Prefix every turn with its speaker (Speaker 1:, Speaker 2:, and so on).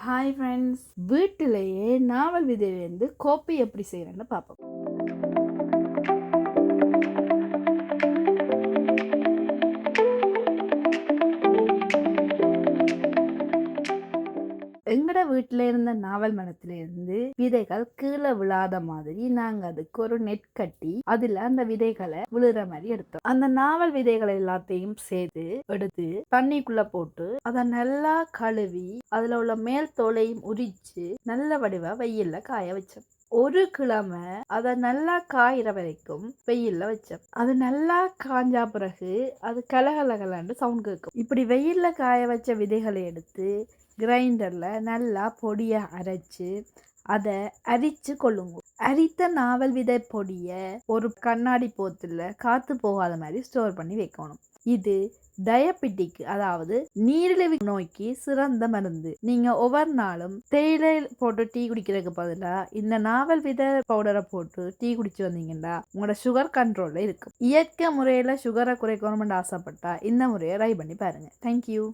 Speaker 1: Hi friends, வீட்டிலேயே நாவல் விதையிலேருந்து கோப்பை எப்படி செய்கிறேன்னு பார்ப்போம். எங்கட வீட்டில் இருந்த நாவல் மரத்திலிருந்து விதைகள் கீழே விழாத மாதிரி நாங்கள் அதுக்கு ஒரு நெட் கட்டி அதில் அந்த விதைகளை விழுற மாதிரி எடுத்தோம். அந்த நாவல் விதைகளை எல்லாத்தையும் சேர்த்து எடுத்து தண்ணிக்குள்ள போட்டு அதை நல்லா கழுவி அதில் உள்ள மேல் தோலையும் உரிச்சு நல்ல வடிவா வெயில்ல காய வச்சோம். ஒரு கிழமை அதை நல்லா காயிற வரைக்கும் வெயில்ல வச்சோம். அது நல்லா காஞ்சா பிறகு அது கலகலகலன்னு சவுண்ட் கேட்கும். இப்படி வெயில்ல காய வச்ச விதைகளை எடுத்து கிரைண்டர்ல நல்லா பொடியை அரைச்சு அதை அரிச்சு கொள்ளுங்க. அரித்த நாவல் விதை பொடியை ஒரு கண்ணாடி போத்துல காத்து போகாத மாதிரி ஸ்டோர் பண்ணி வைக்கணும். இது டயபெட்டிக், அதாவது நீரிழிவு நோய்க்கு சிறந்த மருந்து. நீங்க ஒவ்வொரு நாளும் தேயிலை போட்டு டீ குடிக்கிறதுக்கு பதிலாக இந்த நாவல் விதை பவுடரை போட்டு டீ குடிச்சு வந்தீங்கன்னா உங்களோட சுகர் கண்ட்ரோல்ல இருக்கும். இயற்கை முறையில சுகரை குறைக்கணும்னு ஆசைப்பட்டா இந்த முறையை ட்ரை பண்ணி பாருங்க. தேங்க்யூ.